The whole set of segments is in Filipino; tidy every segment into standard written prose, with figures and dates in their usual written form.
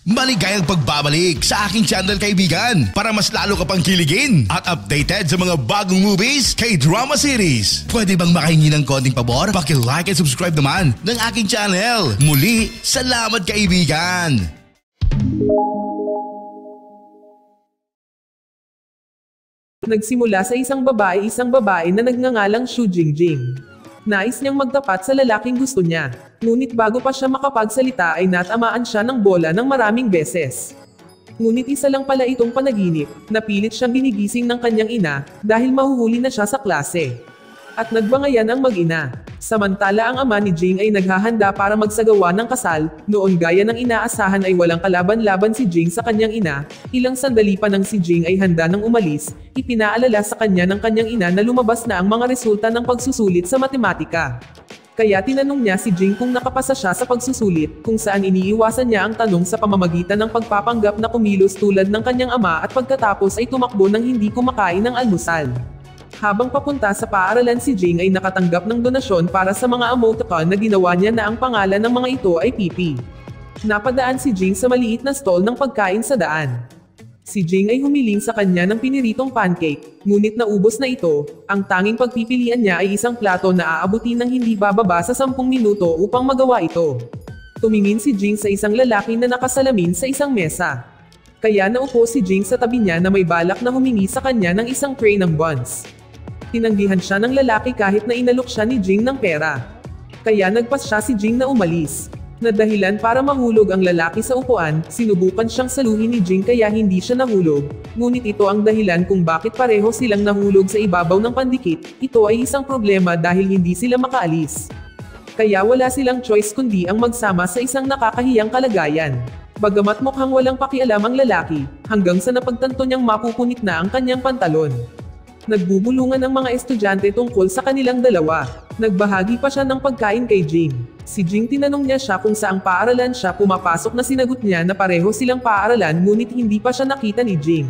Maligayang pagbabalik sa aking channel, kaibigan, para mas lalo ka pang kiligin at updated sa mga bagong movies, K-drama series. Pwede bang makahingi ng konting pabor? Paki-like and subscribe naman ng aking channel. Muli, salamat kaibigan! Nagsimula sa isang babae na nagngangalang Xu Jingjing. Nais niyang magtapat sa lalaking gusto niya. Ngunit bago pa siya makapagsalita ay natamaan siya ng bola ng maraming beses. Ngunit isa lang pala itong panaginip, napilit siyang ginigising ng kanyang ina, dahil mahuhuli na siya sa klase. At nagbangayan ang mag-ina. Samantala ang ama ni Jing ay naghahanda para magsagawa ng kasal, noon gaya ng inaasahan ay walang kalaban-laban si Jing sa kanyang ina, ilang sandali pa nang si Jing ay handa nang umalis, ipinaalala sa kanya ng kanyang ina na lumabas na ang mga resulta ng pagsusulit sa matematika. Kaya tinanong niya si Jing kung nakapasa siya sa pagsusulit, kung saan iniiwasan niya ang tanong sa pamamagitan ng pagpapanggap na kumilos tulad ng kanyang ama at pagkatapos ay tumakbo nang hindi kumakain ng almusal. Habang papunta sa paaralan si Jing ay nakatanggap ng donasyon para sa mga emoticon na ginawa niya na ang pangalan ng mga ito ay Pipi. Napadaan si Jing sa maliit na stall ng pagkain sa daan. Si Jing ay humiling sa kanya ng piniritong pancake, ngunit naubos na ito. Ang tanging pagpipilian niya ay isang plato na aabutin ng hindi bababa sa 10 minuto upang magawa ito. Tumingin si Jing sa isang lalaki na nakasalamin sa isang mesa. Kaya naupo si Jing sa tabi niya na may balak na humingi sa kanya ng isang tray ng buns. Tinanggihan siya ng lalaki kahit na inalok siya ni Jing ng pera. Kaya nagpas siya si Jing na umalis. Na dahilan para mahulog ang lalaki sa upuan, sinubukan siyang saluhin ni Jing kaya hindi siya nahulog. Ngunit ito ang dahilan kung bakit pareho silang nahulog sa ibabaw ng pandikit. Ito ay isang problema dahil hindi sila makaalis. Kaya wala silang choice kundi ang magsama sa isang nakakahiyang kalagayan. Bagamat mukhang walang pakialam ang lalaki, hanggang sa napagtanto niyang mapupunit na ang kanyang pantalon. Nagbubulungan ang mga estudyante tungkol sa kanilang dalawa. Nagbahagi pa siya ng pagkain kay Jing. Si Jing tinanong niya siya kung saang paaralan siya pumapasok na sinagot niya na pareho silang paaralan ngunit hindi pa siya nakita ni Jing.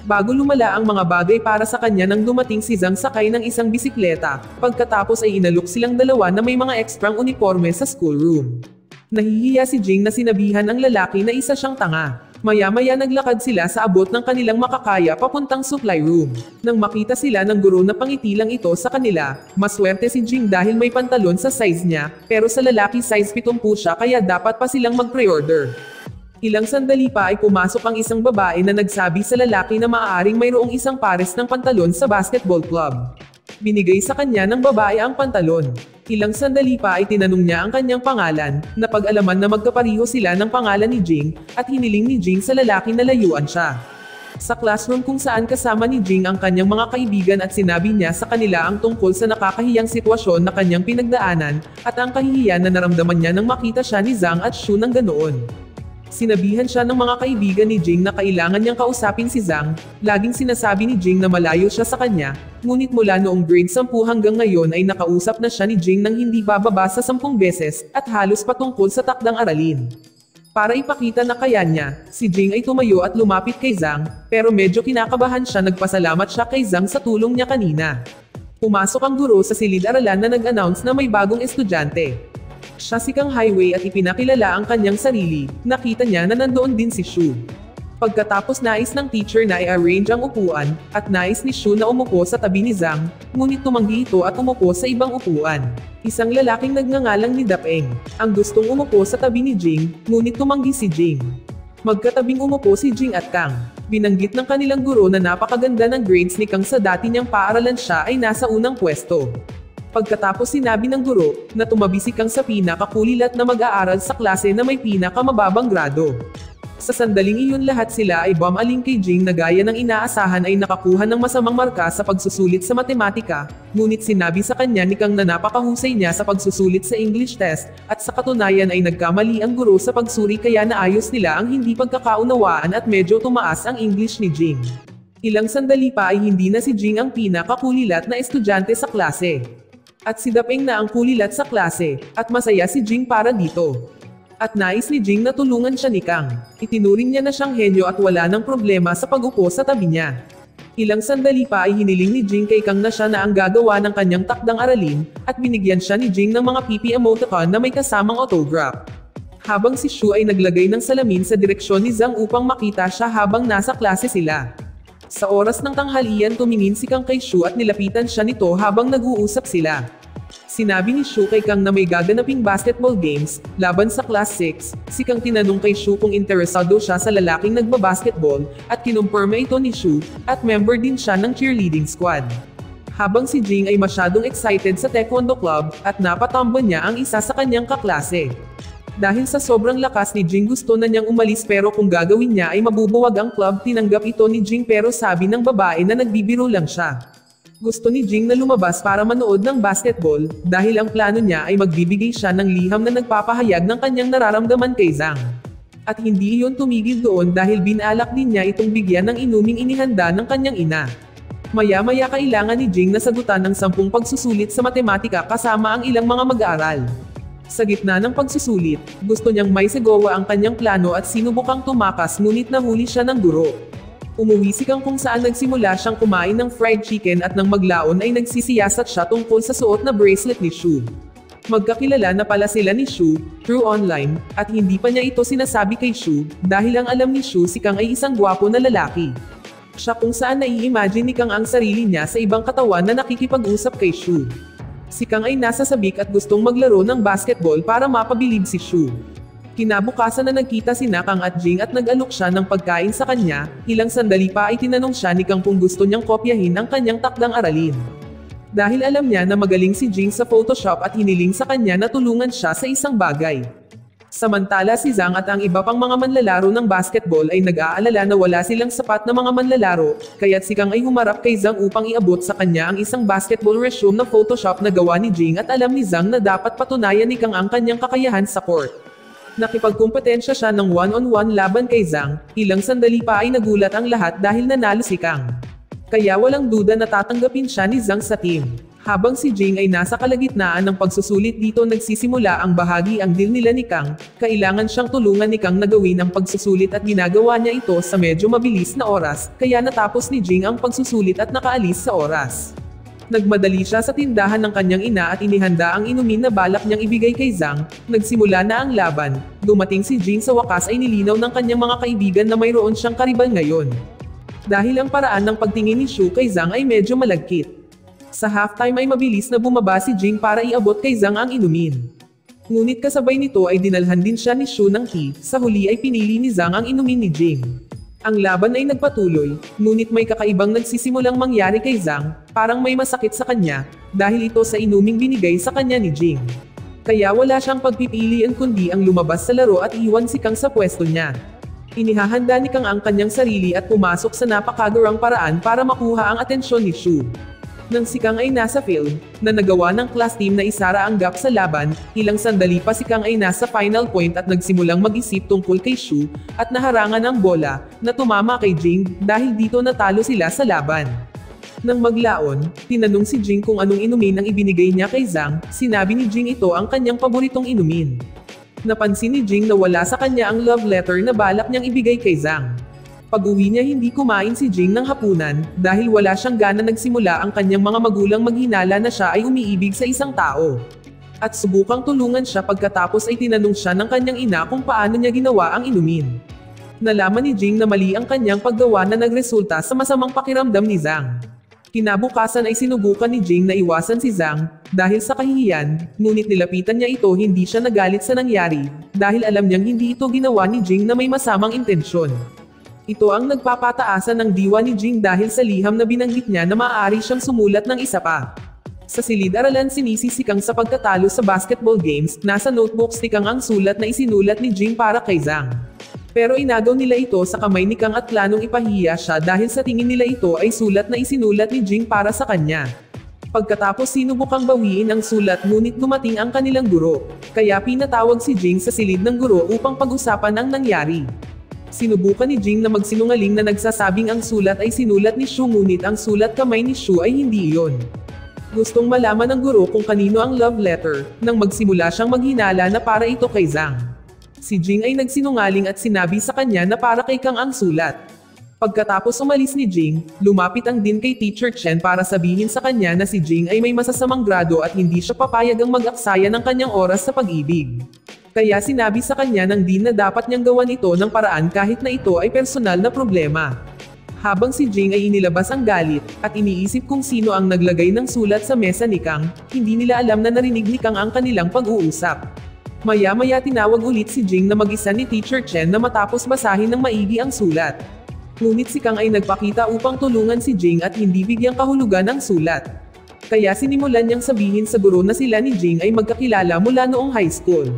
Bago lumala ang mga bagay para sa kanya nang dumating si Zhang sakay ng isang bisikleta, pagkatapos ay inalok silang dalawa na may mga ekstrang uniforme sa schoolroom. Nahihiya si Jing na sinabihan ang lalaki na isa siyang tanga. Maya-maya naglakad sila sa abot ng kanilang makakaya papuntang supply room. Nang makita sila ng guro na pangiti lang ito sa kanila, maswerte si Jing dahil may pantalon sa size niya, pero sa lalaki size 70 siya kaya dapat pa silang mag-pre-order. Ilang sandali pa ay pumasok ang isang babae na nagsabi sa lalaki na maaaring mayroong isang pares ng pantalon sa basketball club. Binigay sa kanya ng babae ang pantalon. Ilang sandali pa ay tinanong niya ang kanyang pangalan, napag-alaman na magkapariho sila ng pangalan ni Jing, at hiniling ni Jing sa lalaki na layuan siya. Sa classroom kung saan kasama ni Jing ang kanyang mga kaibigan at sinabi niya sa kanila ang tungkol sa nakakahiyang sitwasyon na kanyang pinagdaanan, at ang kahihiyan na naramdaman niya nang makita siya ni Zhang at Xu nang ganoon. Sinabihan siya ng mga kaibigan ni Jing na kailangan niyang kausapin si Zhang. Laging sinasabi ni Jing na malayo siya sa kanya, ngunit mula noong grade 10 hanggang ngayon ay nakausap na siya ni Jing nang hindi bababa sa 10 beses, at halos patungkol sa takdang aralin. Para ipakita na kaya niya, si Jing ay tumayo at lumapit kay Zhang, pero medyo kinakabahan siya. Nagpasalamat siya kay Zhang sa tulong niya kanina. Pumasok ang guro sa silid-aralan na nag-announce na may bagong estudyante. Siya si Kang Highway at ipinakilala ang kanyang sarili. Nakita niya na nandoon din si Xu. Pagkatapos nais ng teacher na i-arrange ang upuan, at nais ni Xu na umupo sa tabi ni Zhang, ngunit tumanggi ito at umupo sa ibang upuan. Isang lalaking nagngangalang ni Dapeng ang gustong umupo sa tabi ni Jing, ngunit tumanggi si Jing. Magkatabing umupo si Jing at Kang. Binanggit ng kanilang guro na napakaganda ng grades ni Kang sa dati niyang paaralan siya ay nasa unang pwesto. Pagkatapos sinabi ng guro na tumabi si Kang sa pinakakulilat na mag-aaral sa klase na may pinakamababang grado. Sa sandaling iyon lahat sila ay bumaling kay Jing na gaya ng inaasahan ay nakakuha ng masamang marka sa pagsusulit sa matematika, ngunit sinabi sa kanya ni Kang na napakahusay niya sa pagsusulit sa English test, at sa katunayan ay nagkamali ang guro sa pagsuri kaya naayos nila ang hindi pagkakaunawaan at medyo tumaas ang English ni Jing. Ilang sandali pa ay hindi na si Jing ang pinakakulilat na estudyante sa klase. At si Dapeng na ang kulilat sa klase, at masaya si Jing para dito. At nais ni Jing na tulungan siya ni Kang. Itinuring niya na siyang henyo at wala ng problema sa pag-upo sa tabi niya. Ilang sandali pa ay hiniling ni Jing kay Kang na siya na ang gagawa ng kanyang takdang aralin, at binigyan siya ni Jing ng mga PP emoticon na may kasamang autograph. Habang si Shu ay naglagay ng salamin sa direksyon ni Zhang upang makita siya habang nasa klase sila. Sa oras ng tanghalian tumingin si Kang kay Shu at nilapitan siya nito habang nag-uusap sila. Sinabi ni Shu kay Kang na may gaganaping basketball games, laban sa Class 6, si Kang tinanong kay Shu kung interesado siya sa lalaking nagbabasketball, at kinumpirma ito ni Shu, at member din siya ng cheerleading squad. Habang si Jing ay masyadong excited sa taekwondo club, at napatamba niya ang isa sa kanyang kaklase. Dahil sa sobrang lakas ni Jing gusto na niyang umalis pero kung gagawin niya ay mabubuwag ang club tinanggap ito ni Jing pero sabi ng babae na nagbibiro lang siya. Gusto ni Jing na lumabas para manood ng basketball dahil ang plano niya ay magbibigay siya ng liham na nagpapahayag ng kanyang nararamdaman kay Zhang. At hindi iyon tumigil doon dahil binalak din niya itong bigyan ng inuming inihanda ng kanyang ina. Maya-maya kailangan ni Jing na sagutan ng 10 pagsusulit sa matematika kasama ang ilang mga mag-aaral. Sa gitna ng pagsusulit, gusto niyang may sigawa ang kanyang plano at sinubukang tumakas ngunit nahuli siya ng guro. Umuwi si Kang kung saan nagsimula siyang kumain ng fried chicken at nang maglaon ay nagsisiyasat siya tungkol sa suot na bracelet ni Shu. Magkakilala na pala sila ni Shu, through online, at hindi pa niya ito sinasabi kay Shu, dahil ang alam ni Shu si Kang ay isang gwapo na lalaki. Siya kung saan nai-imagine ni Kang ang sarili niya sa ibang katawan na nakikipag-usap kay Shu. Si Kang ay nasa sabik at gustong maglaro ng basketball para mapabilib si Shu. Kinabukasan na nagkita sina Kang at Jing at nag-alok siya ng pagkain sa kanya, ilang sandali pa ay tinanong siya ni Kang kung gusto niyang kopyahin ang kanyang takdang aralin. Dahil alam niya na magaling si Jing sa Photoshop at hiniling sa kanya na tulungan siya sa isang bagay. Samantala si Zhang at ang iba pang mga manlalaro ng basketball ay nag-aalala na wala silang sapat na mga manlalaro, kaya't si Kang ay humarap kay Zhang upang iabot sa kanya ang isang basketball resume na Photoshop na gawa ni Jing at alam ni Zhang na dapat patunayan ni Kang ang kanyang kakayahan sa court. Nakipagkumpetensya siya ng one-on-one laban kay Zhang, ilang sandali pa ay nagulat ang lahat dahil nanalo si Kang. Kaya walang duda na tatanggapin siya ni Zhang sa team. Habang si Jing ay nasa kalagitnaan ng pagsusulit dito nagsisimula ang bahagi ang deal nila ni Kang, kailangan siyang tulungan ni Kang na gawin ang pagsusulit at ginagawa niya ito sa medyo mabilis na oras, kaya natapos ni Jing ang pagsusulit at nakaalis sa oras. Nagmadali siya sa tindahan ng kanyang ina at inihanda ang inumin na balak niyang ibigay kay Zhang, nagsimula na ang laban, dumating si Jing sa wakas ay nilinaw ng kanyang mga kaibigan na mayroon siyang karibal ngayon. Dahil ang paraan ng pagtingin ni Shu kay Zhang ay medyo malagkit. Sa halftime ay mabilis na bumaba si Jing para iabot kay Zhang ang inumin. Ngunit kasabay nito ay dinalhan din siya ni Shu ng tea, sa huli ay pinili ni Zhang ang inumin ni Jing. Ang laban ay nagpatuloy, ngunit may kakaibang nagsisimulang mangyari kay Zhang, parang may masakit sa kanya, dahil ito sa inuming binigay sa kanya ni Jing. Kaya wala siyang pagpipilian kundi ang lumabas sa laro at iwan si Kang sa pwesto niya. Inihahanda ni Kang ang kanyang sarili at pumasok sa napakagurang paraan para makuha ang atensyon ni Shu. Nang si Kang ay nasa field, na nagawa ng class team na isara ang gap sa laban, ilang sandali pa si Kang ay nasa final point at nagsimulang mag-isip tungkol kay Shu, at naharangan ang bola, na tumama kay Jing, dahil dito natalo sila sa laban. Nang maglaon, tinanong si Jing kung anong inumin ang ibinigay niya kay Zhang, sinabi ni Jing ito ang kanyang paboritong inumin. Napansin ni Jing na wala sa kanya ang love letter na balak niyang ibigay kay Zhang. Pag-uwi niya hindi kumain si Jing ng hapunan, dahil wala siyang gana nagsimula ang kanyang mga magulang maghinala na siya ay umiibig sa isang tao. At subukang tulungan siya pagkatapos ay tinanong siya ng kanyang ina kung paano niya ginawa ang inumin. Nalaman ni Jing na mali ang kanyang paggawa na nagresulta sa masamang pakiramdam ni Zhang. Kinabukasan ay sinubukan ni Jing na iwasan si Zhang, dahil sa kahihiyan, ngunit nilapitan niya ito hindi siya nagalit sa nangyari, dahil alam niyang hindi ito ginawa ni Jing na may masamang intensyon. Ito ang nagpapataasan ng diwa ni Jing dahil sa liham na binanggit niya na maaari siyang sumulat ng isa pa. Sa silid-aralan sinisi si Kang sa pagkatalo sa basketball games, nasa notebooks ni Kang ang sulat na isinulat ni Jing para kay Zhang. Pero inagaw nila ito sa kamay ni Kang at planong ipahiya siya dahil sa tingin nila ito ay sulat na isinulat ni Jing para sa kanya. Pagkatapos sinubukang bawiin ang sulat ngunit dumating ang kanilang guro, kaya pinatawag si Jing sa silid ng guro upang pag-usapan ang nangyari. Sinubukan ni Jing na magsinungaling na nagsasabing ang sulat ay sinulat ni Shu ngunit ang sulat kamay ni Shu ay hindi iyon. Gustong malaman ng guro kung kanino ang love letter, nang magsimula siyang maghinala na para ito kay Zhang. Si Jing ay nagsinungaling at sinabi sa kanya na para kay Kang ang sulat. Pagkatapos umalis ni Jing, lumapit ang dean kay Teacher Chen para sabihin sa kanya na si Jing ay may masasamang grado at hindi siya papayagang mag-aksaya ng kanyang oras sa pag-ibig. Kaya sinabi sa kanya ng dean na dapat niyang gawan ito ng paraan kahit na ito ay personal na problema. Habang si Jing ay inilabas ang galit, at iniisip kung sino ang naglagay ng sulat sa mesa ni Kang, hindi nila alam na narinig ni Kang ang kanilang pag-uusap. Maya-maya tinawag ulit si Jing na mag-isa ni Teacher Chen na matapos basahin ng maigi ang sulat. Ngunit si Kang ay nagpakita upang tulungan si Jing at hindi bigyang kahulugan ang sulat. Kaya sinimulan niyang sabihin sa guro na sila ni Jing ay magkakilala mula noong high school.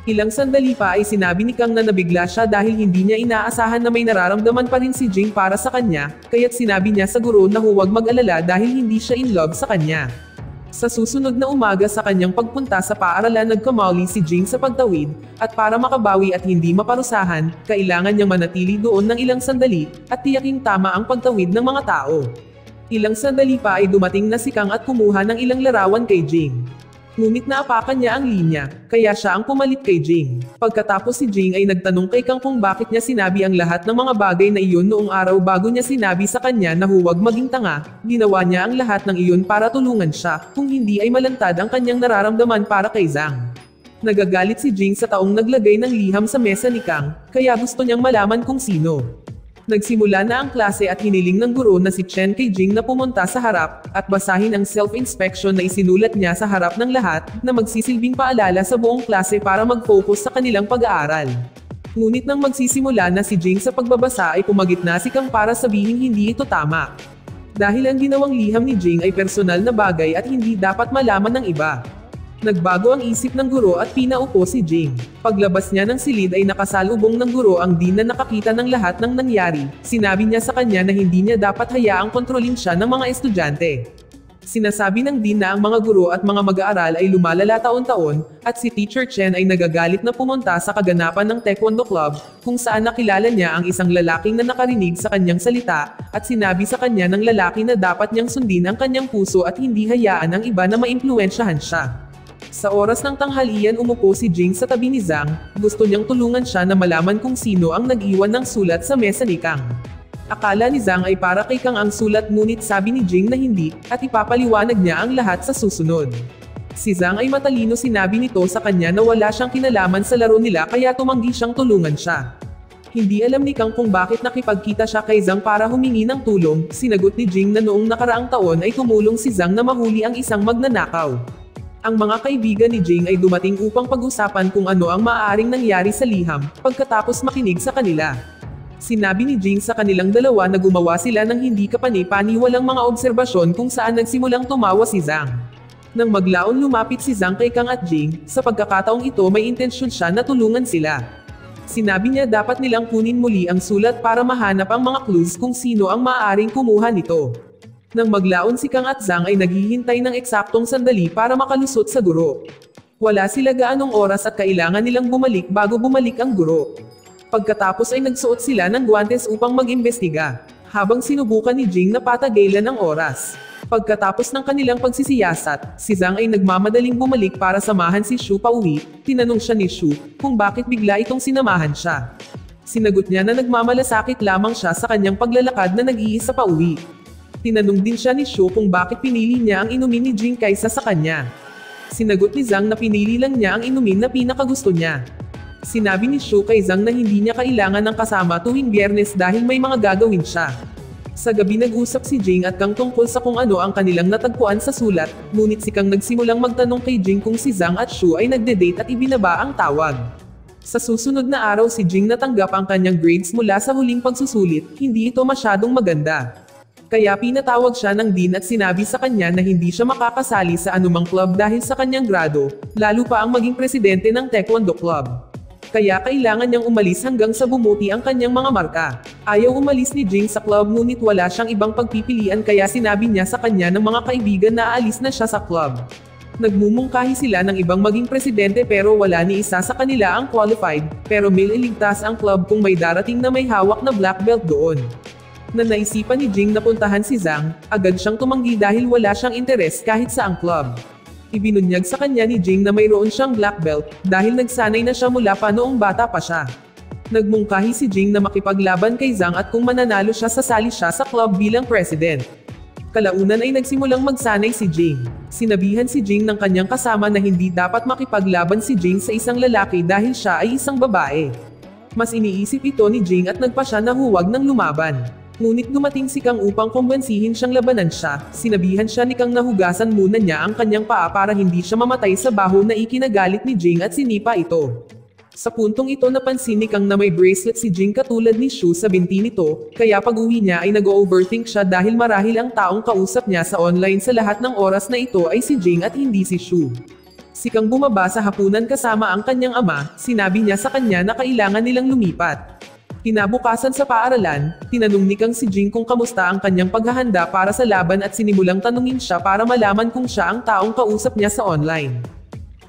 Ilang sandali pa ay sinabi ni Kang na nabigla siya dahil hindi niya inaasahan na may nararamdaman pa rin si Jing para sa kanya, kaya't sinabi niya sa guro na huwag mag-alala dahil hindi siya in love sa kanya. Sa susunod na umaga sa kanyang pagpunta sa paaralan nagkamali si Jing sa pagtawid, at para makabawi at hindi maparusahan, kailangan niyang manatili doon ng ilang sandali, at tiyaking tama ang pagtawid ng mga tao. Ilang sandali pa ay dumating na si Kang at kumuha ng ilang larawan kay Jing. Ngunit naapakan niya ang linya, kaya siya ang pumalit kay Jing. Pagkatapos si Jing ay nagtanong kay Kang kung bakit niya sinabi ang lahat ng mga bagay na iyon noong araw bago niya sinabi sa kanya na huwag maging tanga, ginawa niya ang lahat ng iyon para tulungan siya, kung hindi ay malantad ang kanyang nararamdaman para kay Zhang. Nagagalit si Jing sa taong naglagay ng liham sa mesa ni Kang, kaya gusto niyang malaman kung sino. Nagsimula na ang klase at hiniling ng guro na si Chen kay Jing na pumunta sa harap, at basahin ang self-inspection na isinulat niya sa harap ng lahat, na magsisilbing paalala sa buong klase para mag-focus sa kanilang pag-aaral. Ngunit nang magsisimula na si Jing sa pagbabasa ay pumagitna si Kang para sabihing hindi ito tama. Dahil ang ginawang liham ni Jing ay personal na bagay at hindi dapat malaman ng iba. Nagbago ang isip ng guro at pinaupo si Jing. Paglabas niya ng silid ay nakasalubong ng guro ang dean na nakakita ng lahat ng nangyari. Sinabi niya sa kanya na hindi niya dapat hayaang kontrolin siya ng mga estudyante. Sinasabi ng dean na ang mga guro at mga mag-aaral ay lumalala taon-taon, at si Teacher Chen ay nagagalit na pumunta sa kaganapan ng Taekwondo Club, kung saan nakilala niya ang isang lalaking na nakarinig sa kanyang salita, at sinabi sa kanya ng lalaki na dapat niyang sundin ang kanyang puso at hindi hayaan ang iba na maimpluwensyahan siya. Sa oras ng tanghalian umupo si Jing sa tabi ni Zhang, gusto niyang tulungan siya na malaman kung sino ang nag-iwan ng sulat sa mesa ni Kang. Akala ni Zhang ay para kay Kang ang sulat ngunit sabi ni Jing na hindi, at ipapaliwanag niya ang lahat sa susunod. Si Zhang ay matalino sinabi nito sa kanya na wala siyang kinalaman sa laro nila kaya tumanggi siyang tulungan siya. Hindi alam ni Kang kung bakit nakipagkita siya kay Zhang para humingi ng tulong, sinagot ni Jing na noong nakaraang taon ay tumulong si Zhang na mahuli ang isang magnanakaw. Ang mga kaibigan ni Jing ay dumating upang pag-usapan kung ano ang maaaring nangyari sa liham, pagkatapos makinig sa kanila. Sinabi ni Jing sa kanilang dalawa na gumawa sila ng hindi kapani-paniwalang mga obserbasyon kung saan nagsimulang tumawa si Zhang. Nang maglaon lumapit si Zhang kay Kang at Jing, sa pagkakataong ito may intensyon siya na tulungan sila. Sinabi niya dapat nilang kunin muli ang sulat para mahanap ang mga clues kung sino ang maaaring kumuha nito. Nang maglaon si Kang at Zhang ay naghihintay ng eksaktong sandali para makalusot sa guro. Wala sila gaanong oras at kailangan nilang bumalik bago bumalik ang guro. Pagkatapos ay nagsuot sila ng guwantes upang mag-imbestiga, habang sinubukan ni Jing na patagalan ang oras. Pagkatapos ng kanilang pagsisiyasat, si Zhang ay nagmamadaling bumalik para samahan si Shu pauwi. Tinanong siya ni Shu kung bakit bigla itong sinamahan siya. Sinagot niya na nagmamalasakit lamang siya sa kanyang paglalakad na nag-iisa pauwi. Tinanong din siya ni Shu kung bakit pinili niya ang inumin ni Jing kaysa sa kanya. Sinagot ni Zhang na pinili lang niya ang inumin na pinakagusto niya. Sinabi ni Shu kay Zhang na hindi niya kailangan ng kasama tuwing Biyernes dahil may mga gagawin siya. Sa gabi nag-usap si Jing at Kang tungkol sa kung ano ang kanilang natagpuan sa sulat, ngunit si Kang nagsimulang magtanong kay Jing kung si Zhang at Shu ay nagde-date at ibinaba ang tawag. Sa susunod na araw si Jing natanggap ang kanyang grades mula sa huling pagsusulit, hindi ito masyadong maganda. Kaya pinatawag siya ng dean at sinabi sa kanya na hindi siya makakasali sa anumang club dahil sa kanyang grado, lalo pa ang maging presidente ng Taekwondo Club. Kaya kailangan niyang umalis hanggang sa bumuti ang kanyang mga marka. Ayaw umalis ni Jing sa club ngunit wala siyang ibang pagpipilian kaya sinabi niya sa kanya ng mga kaibigan na aalis na siya sa club. Nagmumungkahi sila ng ibang maging presidente pero wala ni isa sa kanila ang qualified, pero may iligtas ang club kung may darating na may hawak na black belt doon. Na naisipan ni Jing na puntahan si Zhang, agad siyang tumanggi dahil wala siyang interes kahit sa ang club. Ibinunyag sa kanya ni Jing na mayroon siyang black belt, dahil nagsanay na siya mula pa noong bata pa siya. Nagmungkahi si Jing na makipaglaban kay Zhang at kung mananalo siya sasali siya sa club bilang president. Kalaunan ay nagsimulang magsanay si Jing. Sinabihan si Jing ng kanyang kasama na hindi dapat makipaglaban si Jing sa isang lalaki dahil siya ay isang babae. Mas iniisip ito ni Jing at nagpa siya na huwag nang lumaban. Ngunit dumating si Kang upang kumbensihin siyang labanan siya. Sinabihan siya ni Kang na hugasan muna niya ang kanyang paa para hindi siya mamatay sa baho na ikinagalit ni Jing at sinipa ito. Sa puntong ito napansin ni Kang na may bracelet si Jing katulad ni Shu sa binti nito, kaya pag-uwi niya ay nag-overthink siya dahil marahil ang taong kausap niya sa online sa lahat ng oras na ito ay si Jing at hindi si Shu. Si Kang bumaba sa hapunan kasama ang kanyang ama, sinabi niya sa kanya na kailangan nilang lumipat. Kinabukasan sa paaralan, tinanong ni Kang si Jing kung kamusta ang kanyang paghahanda para sa laban at sinimulang tanungin siya para malaman kung siya ang taong kausap niya sa online.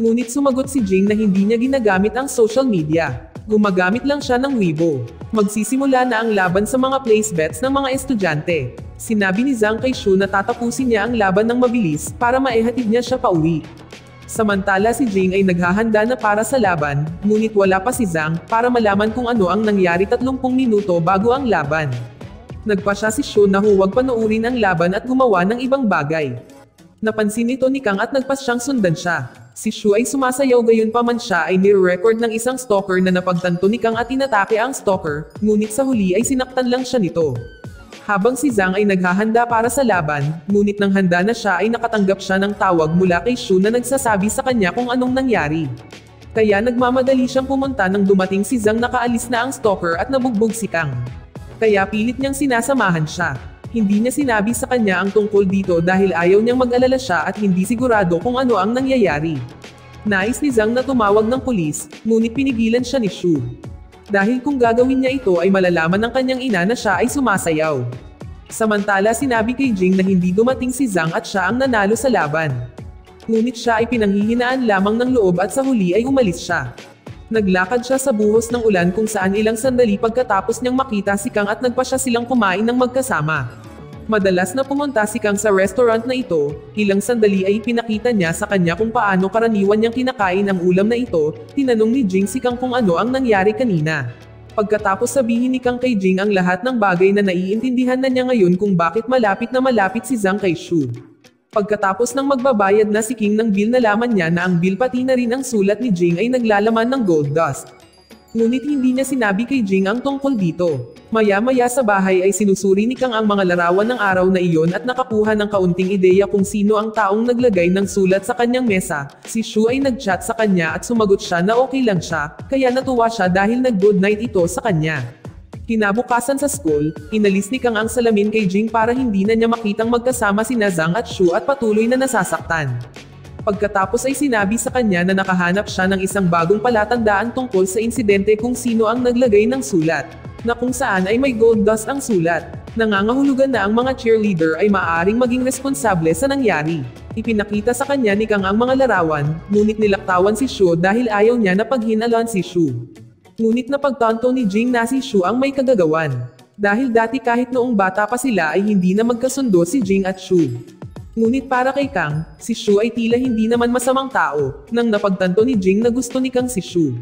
Ngunit sumagot si Jing na hindi niya ginagamit ang social media. Gumagamit lang siya ng Weibo. Magsisimula na ang laban sa mga place bets ng mga estudyante. Sinabi ni Zhang kay Shu na tatapusin niya ang laban ng mabilis para maihatid niya siya pauwi. Samantala si Jing ay naghahanda na para sa laban, ngunit wala pa si Zhang para malaman kung ano ang nangyari 30 minuto bago ang laban. Nagpa siya si Shu na huwag panoorin ang laban at gumawa ng ibang bagay. Napansin ito ni Kang at nagpas siyang sundan siya. Si Shu ay sumasayaw gayunpaman siya ay nire-record ng isang stalker na napagtanto ni Kang at inatake ang stalker, ngunit sa huli ay sinaktan lang siya nito. Habang si Zhang ay naghahanda para sa laban, ngunit nang handa na siya ay nakatanggap siya ng tawag mula kay Shu na nagsasabi sa kanya kung anong nangyari. Kaya nagmamadali siyang pumunta nang dumating si Zhang nakaalis na ang stalker at nabugbog si Kang. Kaya pilit niyang sinasamahan siya. Hindi niya sinabi sa kanya ang tungkol dito dahil ayaw niyang mag-alala siya at hindi sigurado kung ano ang nangyayari. Nais ni Zhang na tumawag ng pulis, ngunit pinigilan siya ni Shu. Dahil kung gagawin niya ito ay malalaman ng kanyang ina na siya ay sumasayaw. Samantala sinabi kay Jing na hindi dumating si Zhang at siya ang nanalo sa laban. Ngunit siya ay pinanghihinaan lamang ng loob at sa huli ay umalis siya. Naglakad siya sa buhos ng ulan kung saan ilang sandali pagkatapos niyang makita si Kang at nagpa siya silang kumain ng magkasama. Madalas na pumunta si Kang sa restaurant na ito, ilang sandali ay pinakita niya sa kanya kung paano karaniwan niyang kinakain ang ulam na ito, tinanong ni Jing si Kang kung ano ang nangyari kanina. Pagkatapos sabihin ni Kang kay Jing ang lahat ng bagay na naiintindihan na niya ngayon kung bakit malapit na malapit si Zhang kay Shu. Pagkatapos ng magbabayad na si King ng bill nalaman niya na ang bill pati na rin ang sulat ni Jing ay naglalaman ng gold dust. Ngunit hindi niya sinabi kay Jing ang tungkol dito. Maya-maya sa bahay ay sinusuri ni Kang ang mga larawan ng araw na iyon at nakakuha ng kaunting ideya kung sino ang taong naglagay ng sulat sa kanyang mesa. Si Shu ay nag-chat sa kanya at sumagot siya na okay lang siya, kaya natuwa siya dahil nag-good night ito sa kanya. Kinabukasan sa school, inalis ni Kang ang salamin kay Jing para hindi na niya makitang magkasama sina Zhang at Shu at patuloy na nasasaktan. Pagkatapos ay sinabi sa kanya na nakahanap siya ng isang bagong palatandaan tungkol sa insidente kung sino ang naglagay ng sulat, na kung saan ay may gold dust ang sulat. Nangangahulugan na ang mga cheerleader ay maaaring maging responsable sa nangyari. Ipinakita sa kanya ni Kang ang mga larawan, ngunit nilaktawan si Shu dahil ayaw niya na paghinalan si Shu. Ngunit napagtanto ni Jing na si Shu ang may kagagawan. Dahil dati kahit noong bata pa sila ay hindi na magkasundo si Jing at Shu. Ngunit para kay Kang, si Shu ay tila hindi naman masamang tao, nang napagtanto ni Jing na gusto ni Kang si Shu.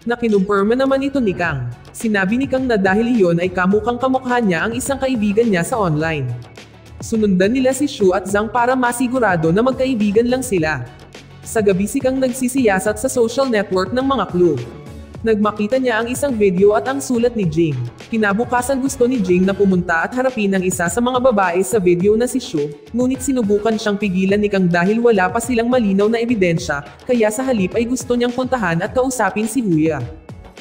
Nakinumpirma naman ito ni Kang. Sinabi ni Kang na dahil iyon ay kamukhang-kamukha niya ang isang kaibigan niya sa online. Sunundan nila si Shu at Zhang para masigurado na magkaibigan lang sila. Sa gabi si Kang nagsisiyasat sa social network ng mga club. Nagmakita niya ang isang video at ang sulat ni Jing. Kinabukasan gusto ni Jing na pumunta at harapin ang isa sa mga babae sa video na si Shu, ngunit sinubukan siyang pigilan ni Kang dahil wala pa silang malinaw na ebidensya, kaya sa halip ay gusto niyang puntahan at kausapin si Huya.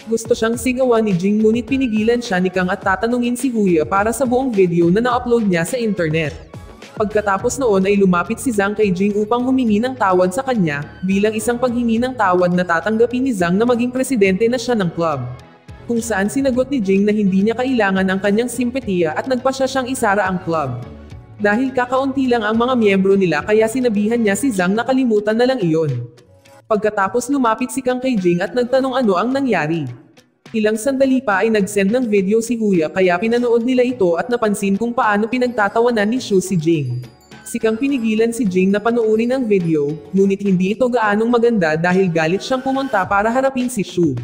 Gusto siyang sigawan ni Jing ngunit pinigilan siya ni Kang at tatanungin si Huya para sa buong video na na-upload niya sa internet. Pagkatapos noon ay lumapit si Zhang kay Jing upang humingi ng tawad sa kanya, bilang isang paghingi ng tawad na tatanggapin ni Zhang na maging presidente na siya ng club. Kung saan sinagot ni Jing na hindi niya kailangan ang kanyang simpatiya at nagpa siyang isara ang club. Dahil kakaunti lang ang mga miyembro nila kaya sinabihan niya si Zhang na kalimutan na lang iyon. Pagkatapos lumapit si Kang kay Jing at nagtanong ano ang nangyari. Ilang sandali pa ay nag-send ng video si Huya kaya pinanood nila ito at napansin kung paano pinagtatawanan ni Shu si Jing. Si Kang pinigilan si Jing na panoorin ang video, ngunit hindi ito gaanong maganda dahil galit siyang pumunta para harapin si Shu.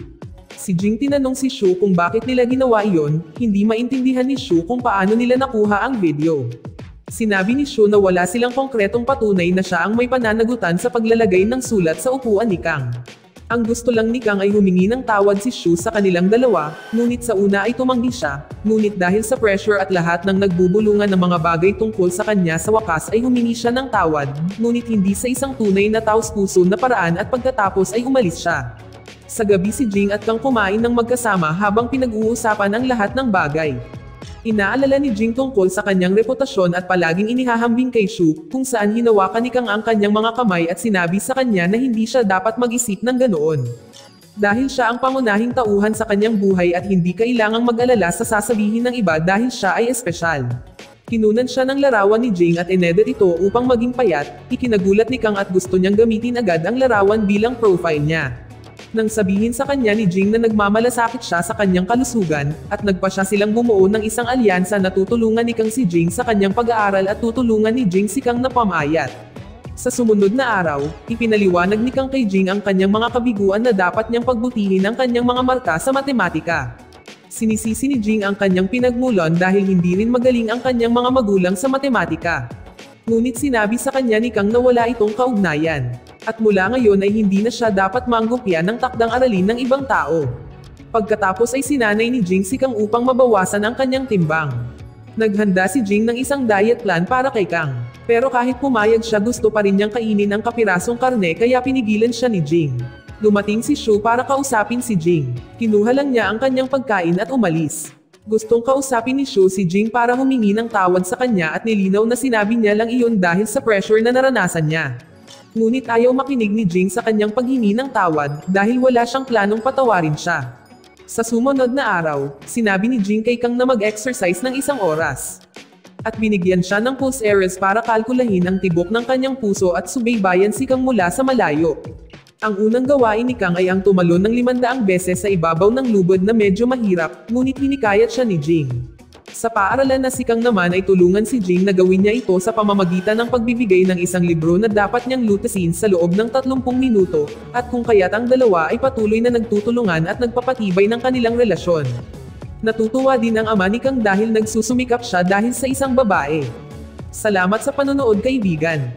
Si Jing tinanong si Shu kung bakit nila ginawa iyon, hindi maintindihan ni Shu kung paano nila nakuha ang video. Sinabi ni Shu na wala silang konkretong patunay na siya ang may pananagutan sa paglalagay ng sulat sa upuan ni Kang. Ang gusto lang ni Kang ay humingi ng tawad si Shu sa kanilang dalawa, ngunit sa una ay tumanggi siya, ngunit dahil sa pressure at lahat ng nagbubulungan ng mga bagay tungkol sa kanya sa wakas ay humingi siya ng tawad, ngunit hindi sa isang tunay na taos-puso na paraan at pagkatapos ay umalis siya. Sa gabi si Jing at Kang kumain ng magkasama habang pinag-uusapan ang lahat ng bagay. Inaalala ni Jing tungkol sa kanyang reputasyon at palaging inihahambing kay Shu, kung saan hinawakan ni Kang ang kanyang mga kamay at sinabi sa kanya na hindi siya dapat mag-isip ng ganoon. Dahil siya ang pangunahing tauhan sa kanyang buhay at hindi kailangang mag-alala sa sasabihin ng iba dahil siya ay espesyal. Kinunan siya ng larawan ni Jing at inedit ito upang maging payat, ikinagulat ni Kang at gusto niyang gamitin agad ang larawan bilang profile niya. Nang sabihin sa kanya ni Jing na nagmamalasakit siya sa kanyang kalusugan, at nagpa siya silang bumuo ng isang alyansa na tutulungan ni Kang si Jing sa kanyang pag-aaral at tutulungan ni Jing si Kang na pamayat. Sa sumunod na araw, ipinaliwanag ni Kang kay Jing ang kanyang mga kabiguan na dapat niyang pagbutihin ang kanyang mga marka sa matematika. Sinisisi ni Jing ang kanyang pinagmulan dahil hindi rin magaling ang kanyang mga magulang sa matematika. Ngunit sinabi sa kanya ni Kang na wala itong kaugnayan. At mula ngayon ay hindi na siya dapat manggupya ng takdang aralin ng ibang tao. Pagkatapos ay sinanay ni Jing si Kang upang mabawasan ang kanyang timbang. Naghanda si Jing ng isang diet plan para kay Kang. Pero kahit pumayag siya gusto pa rin niyang kainin ang kapirasong karne kaya pinigilan siya ni Jing. Dumating si Shu para kausapin si Jing. Kinuha lang niya ang kanyang pagkain at umalis. Gustong kausapin ni Shu si Jing para humingi ng tawad sa kanya at nilinaw na sinabi niya lang iyon dahil sa pressure na naranasan niya. Ngunit ayaw makinig ni Jing sa kanyang paghingi ng tawad dahil wala siyang planong patawarin siya. Sa sumunod na araw, sinabi ni Jing kay Kang na mag-exercise ng 1 oras. At binigyan siya ng pulse areas para kalkulahin ang tibok ng kanyang puso at subaybayan si Kang mula sa malayo. Ang unang gawain ni Kang ay ang tumalon ng 500 beses sa ibabaw ng lubod na medyo mahirap, ngunit hinikayat siya ni Jing. Sa paaralan na si Kang naman ay tulungan si Jing na gawin niya ito sa pamamagitan ng pagbibigay ng isang libro na dapat niyang lutasin sa loob ng 30 minuto, at kung kaya't ang dalawa ay patuloy na nagtutulungan at nagpapatibay ng kanilang relasyon. Natutuwa din ang ama ni Kang dahil nagsusumikap siya dahil sa isang babae. Salamat sa panonood kaibigan.